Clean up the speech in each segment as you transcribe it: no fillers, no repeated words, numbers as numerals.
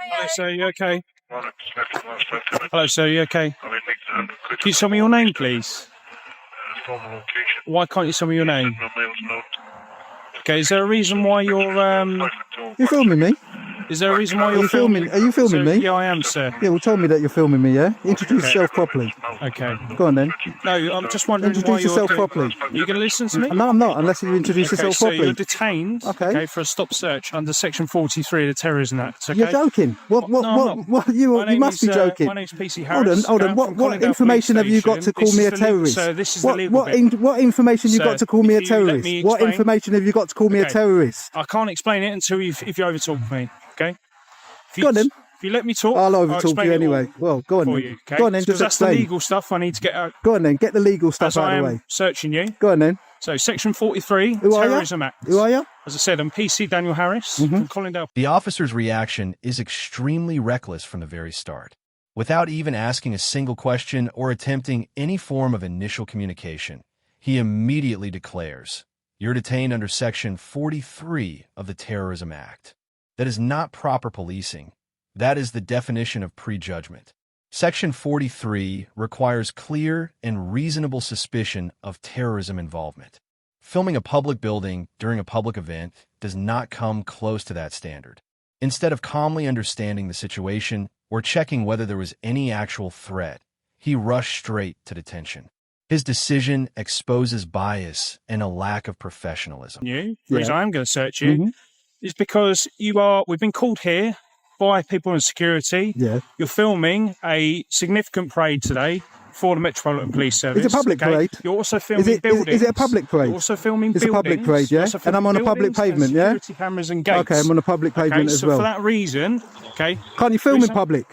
Hello, sir. You okay? Hello, sir. You okay? Can you tell me your name, please? Why can't you tell me your name? Okay. Is there a reason why you're You filming me? Is there a reason why you're filming? Are you filming me? Yeah, I am, sir. Yeah, well, tell me that you're filming me. Yeah. Introduce yourself properly. Okay. Go on then. No, I'm just wondering Introduce yourself properly. Are you going to listen to me? No, I'm not. Unless you introduce yourself So properly. you're detained. Okay. For a stop search under Section 43 of the Terrorism Act. Okay. You're joking. What? You must be joking. My name's PC Harris. Hold on. What information have you got to call me a terrorist? So this is the legal bit. What information you got to call me a terrorist? What information have you got to call me a terrorist? I can't explain it until if you overtalk me. Okay. Go on then. If you let me talk, I'll overtalk you anyway. Well, go on then. You, okay? Go on then, just that's explain. The legal stuff I need to get out. Go on then, get the legal stuff out of the way. Searching you. Go on then. So, Section 43, Terrorism Act. Who are you? As I said, I'm PC Daniel Harris from Collindale. The officer's reaction is extremely reckless from the very start. Without even asking a single question or attempting any form of initial communication, he immediately declares, "You're detained under Section 43 of the Terrorism Act." That is not proper policing. That is the definition of prejudgment. Section 43 requires clear and reasonable suspicion of terrorism involvement. Filming a public building during a public event does not come close to that standard. Instead of calmly understanding the situation or checking whether there was any actual threat, he rushed straight to detention. His decision exposes bias and a lack of professionalism. The reason I'm going to search you is because we've been called here by people in security. Yeah. You're filming a significant parade today for the Metropolitan Police Service. It's a public parade. You're also filming buildings. Is it a public parade? You're also filming buildings. It's a public parade, yeah? And I'm on a public pavement, yeah? Security cameras and gates. Okay, I'm on a public pavement as well. So for that reason, Can't you film in public?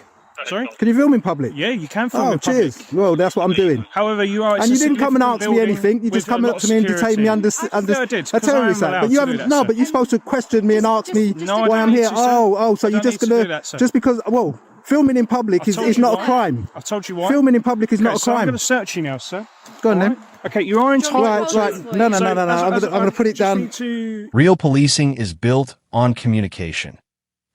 Sorry? Can you film in public? Yeah, you can film in public. Cheers. Well, that's what I'm doing. However, you are... And you didn't come and ask me anything. You just come up to me and detain me under a terrorist act. But you haven't... No, but you're supposed to question me and ask me why I'm here. So you're just going to... Just because... Well, filming in public is not a crime. I told you why. Filming in public is not a crime. I'm going to search you now, sir. Go on then. Okay, you are entitled No. I'm going to put it down. Real policing is built on communication,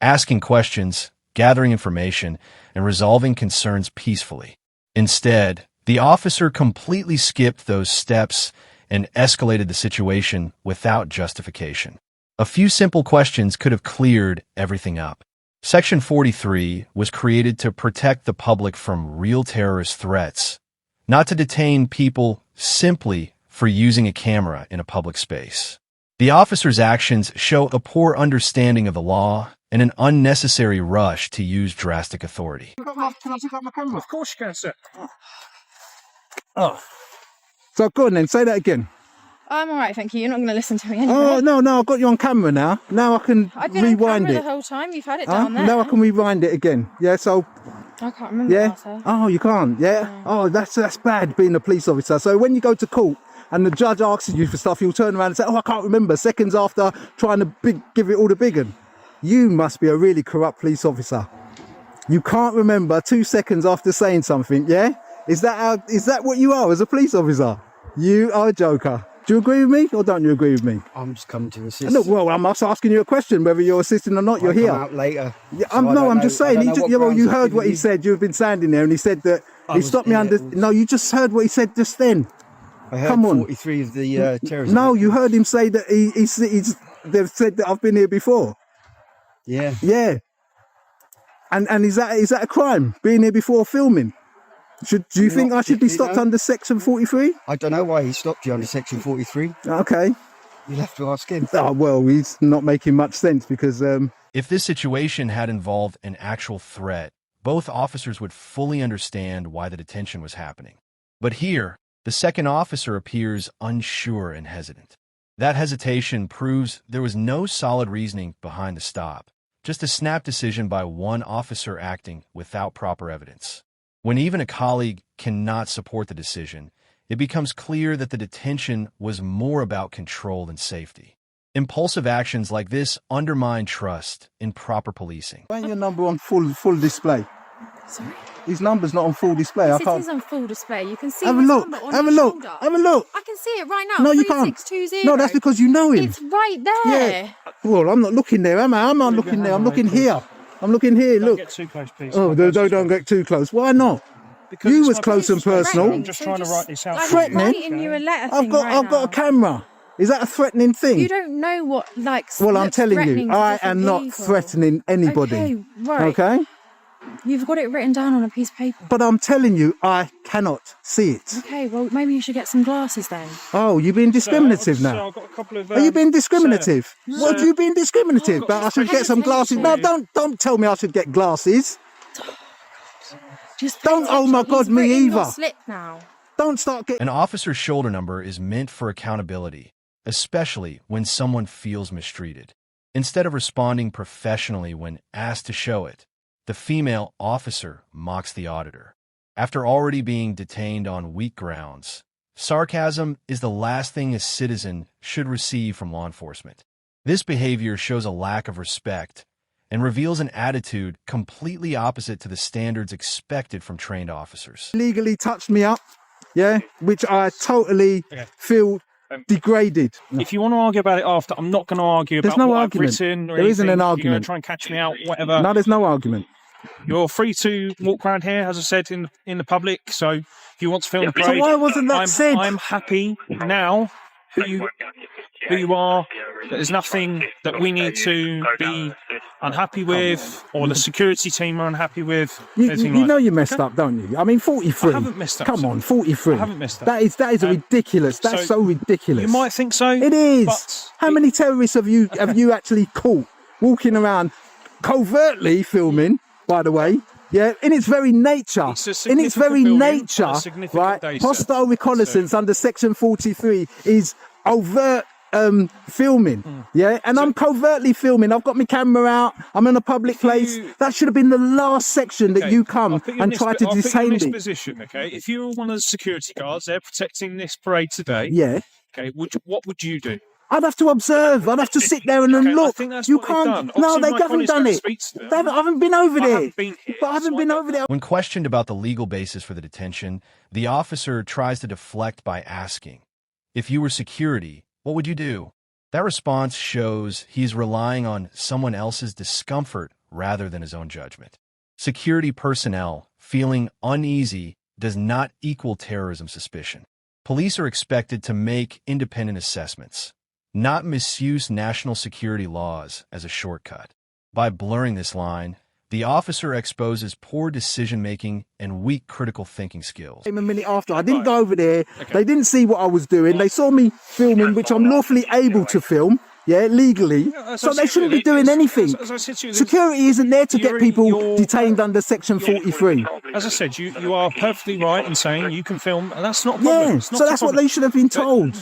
asking questions, gathering information, and resolving concerns peacefully. Instead, the officer completely skipped those steps and escalated the situation without justification. A few simple questions could have cleared everything up. Section 43 was created to protect the public from real terrorist threats, not to detain people simply for using a camera in a public space. The officer's actions show a poor understanding of the law and an unnecessary rush to use drastic authority. Can I pick up my camera? Of course you can, sir. So go on then, say that again. I'm all right, thank you. You're not going to listen to me anyway. Oh, no, I've got you on camera now. Now I can I've been rewind on camera it. the whole time. You've had it down there. Now I can rewind it again. Yeah, so... I can't remember. Yeah. Oh, you can't. Yeah. Oh, that's bad being a police officer. So when you go to court and the judge asks you for stuff, you'll turn around and say, "Oh, I can't remember." Seconds after trying to give it all the big one. You must be a really corrupt police officer. You can't remember 2 seconds after saying something. Yeah. Is that what you are as a police officer? You are a joker. Do you agree with me or don't you agree with me? I'm just coming to assist. Look, well, I'm just asking you a question, whether you're assisting or not. You're here. Come out later. Yeah, I'm just saying. You heard what he said. You've been standing there, and he said that he stopped me under. No, you just heard what he said just then. I heard Come on. 43 of the terrorism. No, you heard him say that they've said that I've been here before. Yeah. Yeah. And is that a crime? Being here before filming? Do you think I should be stopped under Section 43? I don't know why he stopped you under Section 43. Okay. You'll have to ask him. Oh, well, he's not making much sense because... If this situation had involved an actual threat, both officers would fully understand why the detention was happening. But here, the second officer appears unsure and hesitant. That hesitation proves there was no solid reasoning behind the stop, just a snap decision by one officer acting without proper evidence. When even a colleague cannot support the decision, it becomes clear that the detention was more about control than safety. Impulsive actions like this undermine trust in proper policing. Why ain't your number on full display? Sorry? His number's not on full display. Yes, it is on full display. You can see Have a his look. number on Have a his look. shoulder. Have a look. I can see it right now. No, you can't. 3620. No, that's because you know him. It's right there. Yeah. Well, I'm not looking there, am I? I'm not looking there. I'm looking here. I'm looking here. Don't Look. get too close, please. Oh, don't get too close. Why not? Because You it's was my close and business. personal. I'm just trying to write this out. I'm for you. Threatening? writing you a letter I've got a camera. Is that a threatening thing? You don't know what, like, Well, I'm looks telling threatening you, to I different am not people. threatening anybody. Okay, right. Okay? You've got it written down on a piece of paper. But I'm telling you, I cannot see it. Okay, well, maybe you should get some glasses then. Oh, you're being discriminative So now. I've got a couple of, Are you being discriminative? sir, What are you being discriminative? I've got But I should some get some glasses. No, don't tell me I should get glasses. Just Don't, pay oh my attention. God, He's me written your either. slip now. Don't start getting... An officer's shoulder number is meant for accountability, especially when someone feels mistreated. Instead of responding professionally when asked to show it, the female officer mocks the auditor. After already being detained on weak grounds, sarcasm is the last thing a citizen should receive from law enforcement. This behavior shows a lack of respect and reveals an attitude completely opposite to the standards expected from trained officers. Legally touched me up, yeah, which I totally feel degraded. If you want to argue about it after, I'm not going to argue There's about no what argument. I've written or There isn't anything. an You're argument. going to try and catch me out, whatever. No, there's no argument. You're free to walk around here, as I said, in the public. So if you want to film the So parade, why wasn't that said? I'm happy now who you are. There's nothing that we need to be unhappy with, or the security team are unhappy with. You anything know like you messed up, don't you? I mean, 43. I haven't messed up, Come sir. on, 43. I haven't messed up. That is ridiculous. That's so ridiculous. You might think so. It is. But How many terrorists have you actually caught walking around covertly filming? By the way, yeah, in its very nature, It's a in its very significant building nature, on a significant right? day, sir. Hostile reconnaissance under Section 43 is overt filming, yeah, and I'm covertly filming. I've got my camera out. I'm in a public place. That should have been the last section that Okay, you come I'll put you in and this- try to I'll put you detain in this me. position, okay? If you were one of the security guards, they're protecting this parade today. Yeah. Okay, what would you do? I'd have to observe. I'd have to sit there and Okay, I look. think that's You what they've can't. done. No, Obviously, they my haven't colleagues done go it. speak to them. I haven't been over I there. haven't been here, But I haven't so been I over there. When questioned about the legal basis for the detention, the officer tries to deflect by asking, "If you were security, what would you do?" That response shows he's relying on someone else's discomfort rather than his own judgment. Security personnel feeling uneasy does not equal terrorism suspicion. Police are expected to make independent assessments, not misuse national security laws as a shortcut. By blurring this line, the officer exposes poor decision-making and weak critical thinking skills. A minute after, I didn't go over there. They didn't see what I was doing. They saw me filming, which I'm lawfully able to film, yeah, legally. as So I they said, shouldn't be it's- doing anything. as I said to you, Security isn't there to get you're- people you're- detained under Section 43. As I said, you are perfectly right in saying you can film, and that's not a problem. Yeah, It's not so a that's what problem. they should have been told.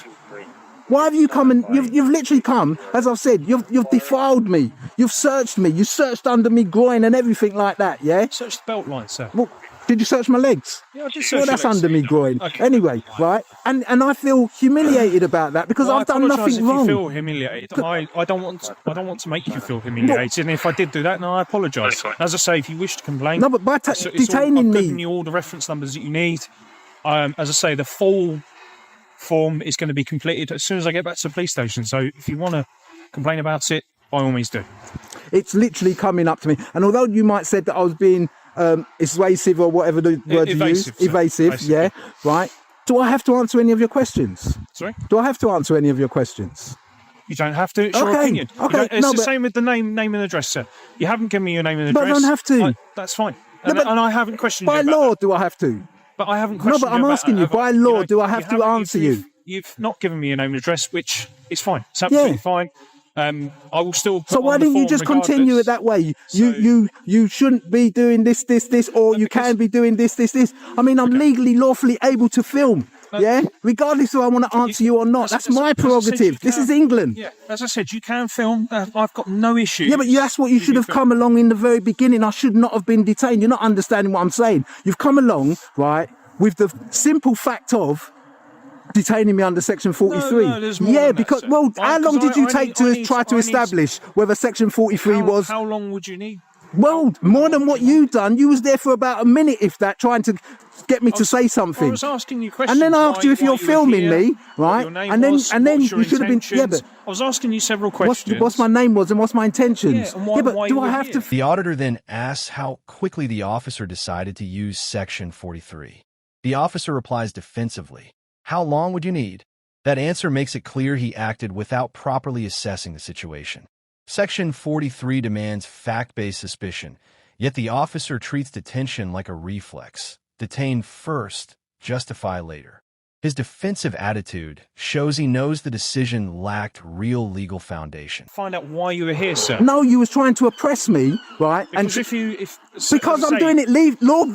Why have you come and you've literally come, as I've said, you've defiled me, you've searched me, you searched under me groin and everything like that, yeah? Search the belt line, sir. Well, did you search my legs? Yeah, I did search Well, your that's legs. under me groin. Okay. Anyway, right? And I feel humiliated about that because Well, I've done I apologise nothing if wrong. you feel humiliated. I don't want to make you feel humiliated. And if I did do that, no, I apologise. As I say, if you wish to complain, No, but by it's all- detaining I've me- given you all the reference numbers that you need. As I say, the full form is going to be completed as soon as I get back to the police station. So if you want to complain about it, by all means do. It's literally coming up to me. And although you might said that I was being evasive or whatever the word you used, Evasive, sir. evasive, Evasive, yeah, right? Do I have to answer any of your questions? Sorry? Do I have to answer any of your questions? You don't have to. It's your Okay, opinion. You okay, don't- It's no, the but- same with the name and address, sir. You haven't given me your name and But I address. don't have to. That's fine. No, And, but and I haven't questioned you By about law, that. do I have to? But I haven't No, questioned but I'm you about asking that. you, by You law, know, do I have to haven't- answer you? You've not given me your name and address, which is fine. It's absolutely fine. I will still. Put So why on the didn't you form just continue it regardless. that way? So- You shouldn't be doing this, or you because- can be doing this. I mean, I'm legally, lawfully able to film. Yeah, regardless if I want to answer you or not. That's my as I said, prerogative. you This can- is England. Yeah, as I said, you can film. I've got no issue. Yeah, but that's what you should have come along in the very beginning. I should not have been detained. You're not understanding what I'm saying. You've come along, right, with the simple fact of detaining me under Section 43. No, there's more yeah, than that, because, sir. well, how long did you I take need- to I need- try to I need- establish whether Section 43 was... How long would you need? Well, more than what you done. You was there for about a minute, if that, trying to get me to say I something. was asking you questions. And then I asked you if why you're were filming here, me, what right? your name And then was, you your should have been. Yeah, intentions. but I was asking you several what's questions. my name was and what's my intentions? Yeah, and why- but why do you I were have here? to? The auditor then asks how quickly the officer decided to use Section 43. The officer replies defensively, "How long would you need?" That answer makes it clear he acted without properly assessing the situation. Section 43 demands fact-based suspicion, yet the officer treats detention like a reflex. Detain first, justify later. His defensive attitude shows he knows the decision lacked real legal foundation. Find out why you were here, sir. No, you was trying to oppress me, right? Because Because I'm doing it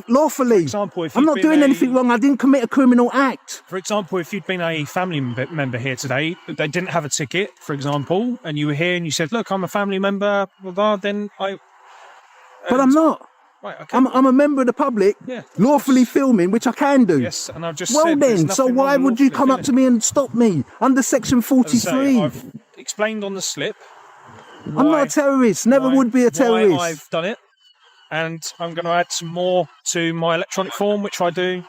lawfully. For example, if I'm you'd not been doing anything wrong. I didn't commit a criminal act. For example, if you'd been a family member here today, they didn't have a ticket, for example, and you were here and you said, "Look, I'm a family member," blah, blah, then I. But I'm not. Right, okay. I'm a member of the public, Yeah, lawfully filming, which I can do. Yes, and I've just Well said. there's then, so nothing why wrong with would you lawfully come up to filming. me and stop me under Section As I 43? say, I've explained on the slip. I'm not a terrorist. Never would be a terrorist. Why I've done it, and I'm going to add some more to my electronic form, which I do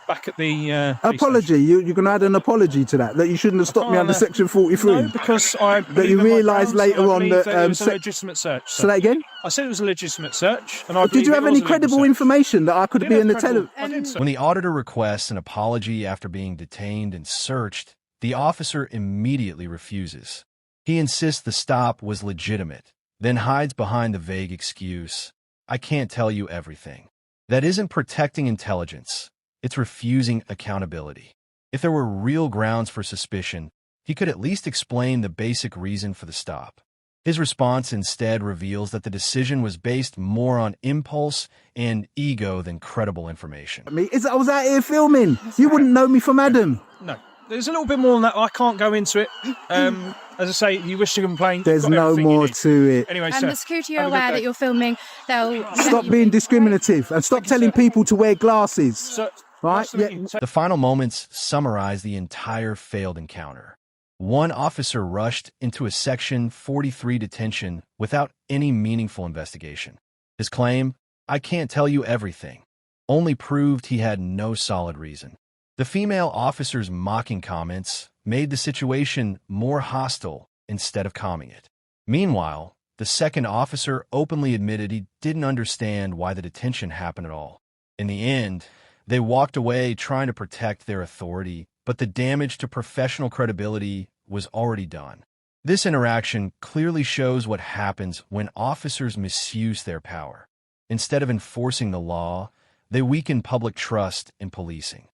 back at the police Apology. You're going to add an apology to that you shouldn't have stopped me under Section 43. No, because I That you believe in my realised grounds, later I on believe that, it was a se- legitimate search. Say that again. I said it was a legitimate search, and I Did believe you it have was any a legal credible search. information that I could I be did in the have tele? credible- I did, sir. When the auditor requests an apology after being detained and searched, the officer immediately refuses. He insists the stop was legitimate, then hides behind the vague excuse, "I can't tell you everything." That isn't protecting intelligence. It's refusing accountability. If there were real grounds for suspicion, he could at least explain the basic reason for the stop. His response instead reveals that the decision was based more on impulse and ego than credible information. I was out here filming. You wouldn't know me from Adam. No, there's a little bit more than that. I can't go into it. As I say, you wish to complain. There's you've got no everything you more need. to it. Anyway, And sir, the security are have a good aware day. that you're filming. They'll Stop being discriminative and stop telling people to wear glasses. So, Right, nice to meet yeah. you. The final moments summarize the entire failed encounter. One officer rushed into a Section 43 detention without any meaningful investigation. His claim, "I can't tell you everything," only proved he had no solid reason. The female officer's mocking comments made the situation more hostile instead of calming it. Meanwhile, the second officer openly admitted he didn't understand why the detention happened at all. In the end, they walked away trying to protect their authority, but the damage to professional credibility was already done. This interaction clearly shows what happens when officers misuse their power. Instead of enforcing the law, they weaken public trust in policing.